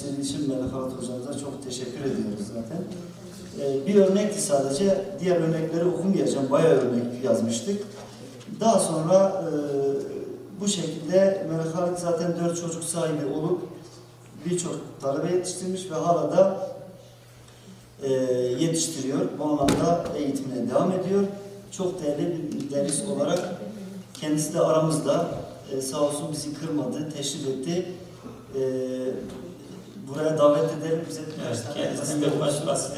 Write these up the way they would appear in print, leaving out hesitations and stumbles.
yetiştirdiği için Melek Havat hocamıza çok teşekkür ediyoruz zaten. Bir örnekti sadece. Diğer örnekleri okumayacağım. Bayağı örnek yazmıştık. Daha sonra bu şekilde Melek Havat zaten 4 çocuk sahibi olup birçok talebe yetiştirmiş ve hala da yetiştiriyor. Bu alanda eğitimine devam ediyor. Çok değerli bir müderris olarak kendisi de aramızda. Sağ olsun bizi kırmadı, teşrif etti. Buraya davet edelim bize birkaç tane. Kendisinin bir başkası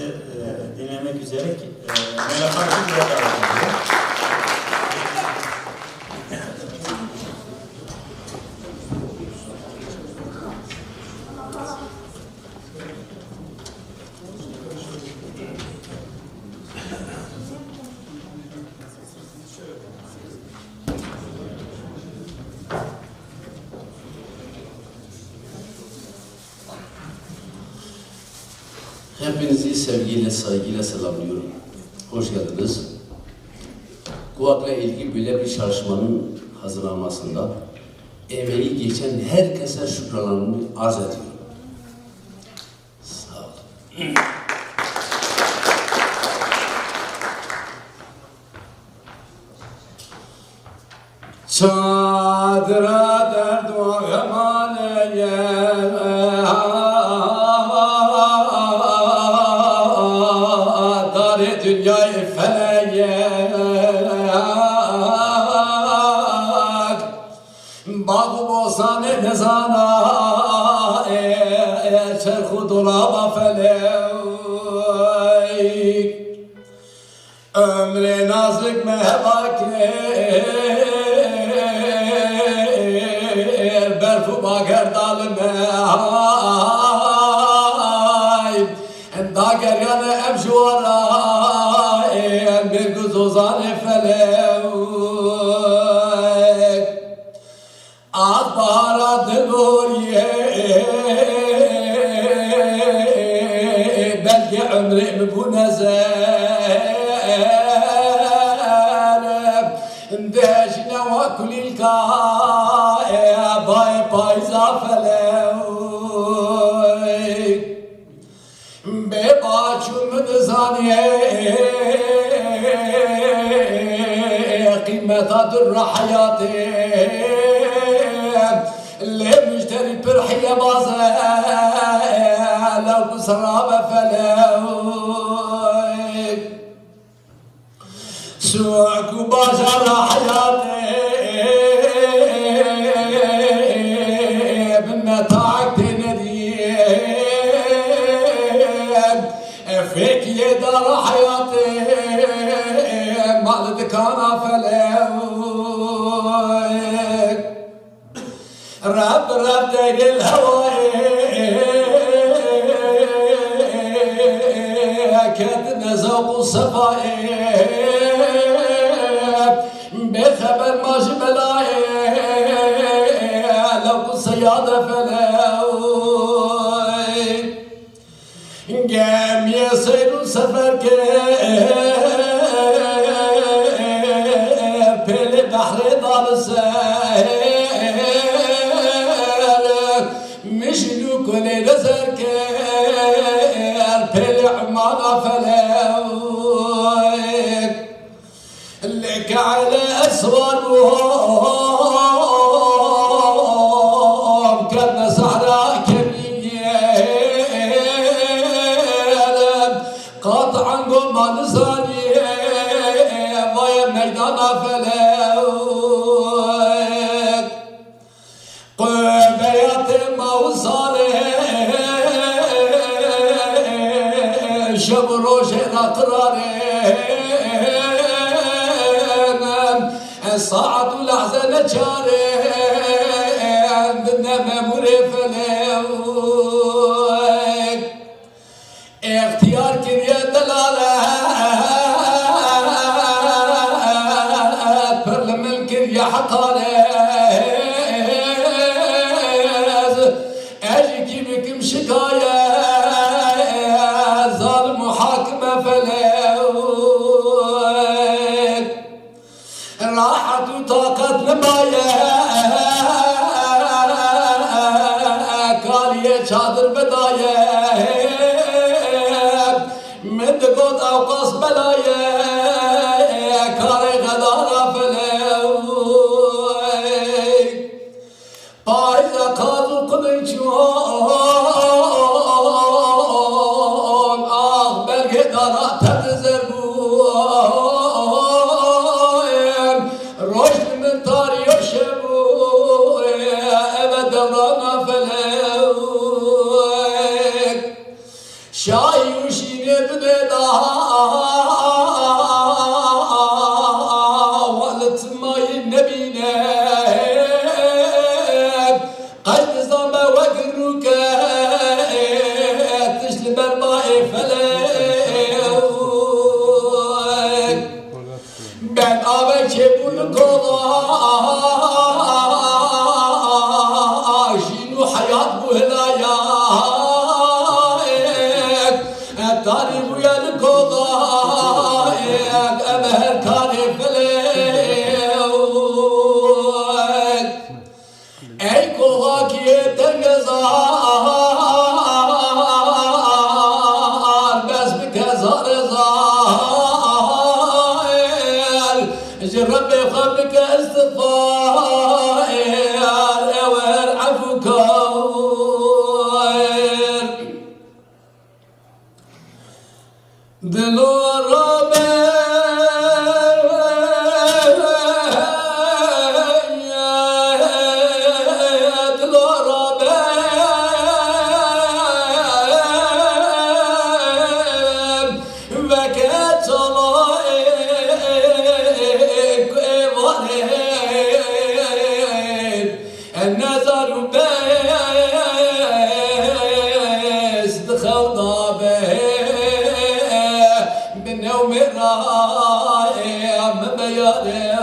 dinlemek üzere Melek Havat'ı buraya davet ediyor. Hepinizi sevgiyle, saygıyla selamlıyorum. Hoş geldiniz. Kuak'la ilgili böyle bir çalışmanın hazırlanmasında emeği geçen herkese şükranlarımı arz ediyorum. Sağ olun. Çadıra derdu emaneye dünyayı feleye Bağ-ı bozane nezana çerhu dolaba felek ömre nazik mehbakir berfu bager dalime dager yanı emşuara bir güzozan felek ad bahara dıluriye belki ömrüm bu nezer deşne ve kulil kâe bay payza felek be bağçımın zaniye kıymetadır hayatı le müşteri pırhiye bazı lev sarabe felek su'ku bazara hayatı بالمتاعك تنديم فيك يدار حياتي مال دكانا فلك رب داير الهوى كاتنا ذوق الصفاء بخبر ما جبلاي لو صيادة فلاوي قام يصير سفر في البحر ضال السهل مشلو كل نزر في العمارة فلاوي لك على أسوار كان صحراء كبير قاطعا قمان صاني ويا ميدان فلك قبيات موصالي شبرو شيرا قراري صعد الأحزان جاري عندنا مموري فلك اختيار كريا دلالة برلمان كريا حقاري اجيكي بكم شكاية ظالم محاكمة فلك راحت طاقة نمايا كالية çadır bedaya من دقوت أوقاص بلايا كاري غدارة فلاي بايزة قادو قدنشون آخ بلغي دارا تتزربون روشت من تاري يشبون أبد دورانا فلاي شاي وشيني بندا ولت ماي النبينا قد زما وقروك تشلب الماء فلاك ben abeke bunu kola şinu hayat bu helaya tari bu yel kola emer tari felek ey kola ki tengezar bes bir kezar ربي خبك استغفار وارعفك دلور النظر بس دخلنا به بالنوم الرائع بياره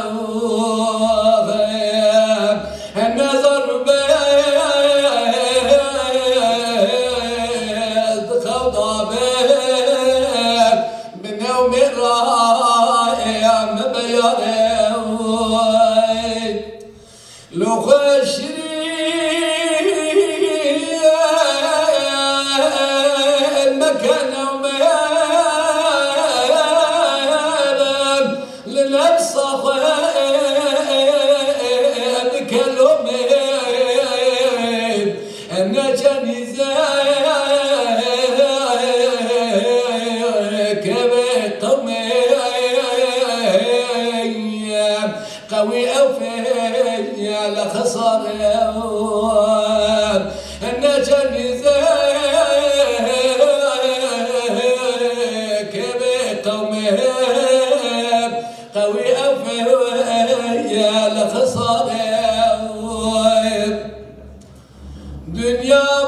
النظر بس دخلنا به بالنوم الرائع بياره لو خشري المكان وميالا لنفس بكلمين أن جنزاك بقومين قوي أوفي على خسر أن جنزاك بقومهم قوي أوفي على خسر دنيا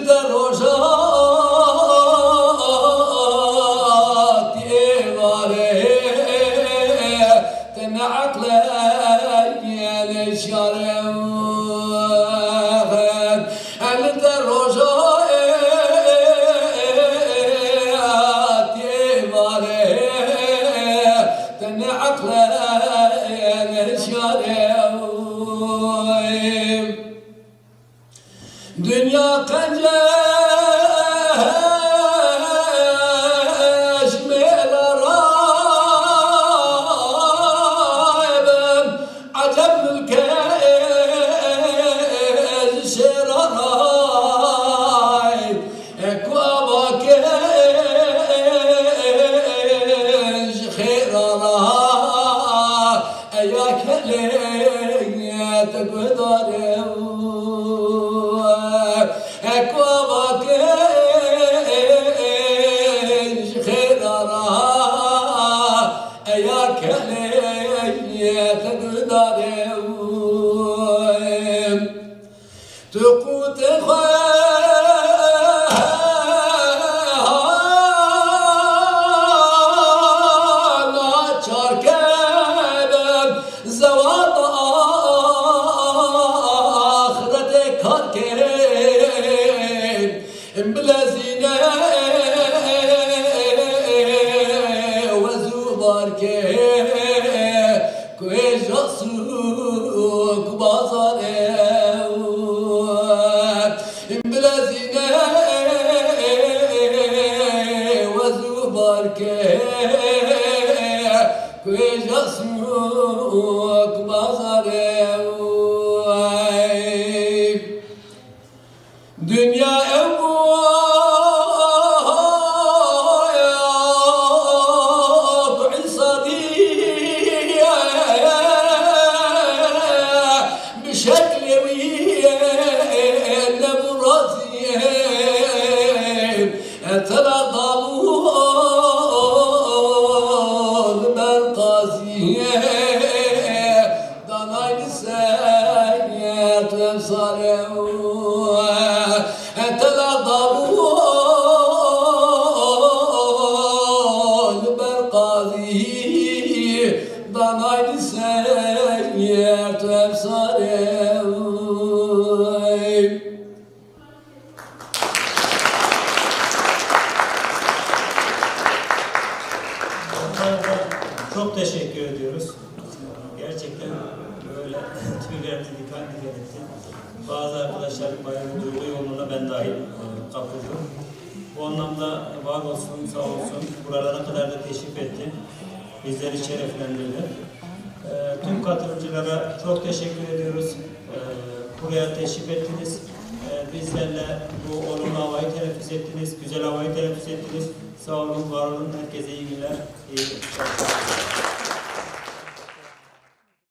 الدروجة بلازينا وزوبارك كوي جاسوك بازار بلازينا وزوبارك كوي جاسوك بازار dünya evvâyât İsadîyye bişekli vîyenne murazîye etelâdâmûl merkazîye danaylı seyyet emsâlev danaylı seyyet emsâlev. Çok teşekkür ediyoruz. Gerçekten böyle tüylerimizi diken diken etti. Bazı arkadaşlarım bayağı duygu yoğunluğuna ben dahil kapıldım. Bu anlamda var olsun, sağ olsun. Buralara kadar da teşrif etti. Bizleri şereflendirdi. Tüm katılımcılara çok teşekkür ediyoruz. Buraya teşrif ettiniz. Bizlerle bu olumlu havayı teneffüs ettiniz. Güzel havayı teneffüs ettiniz. Sağ olun, var olun. Herkese iyi günler. İyi günler.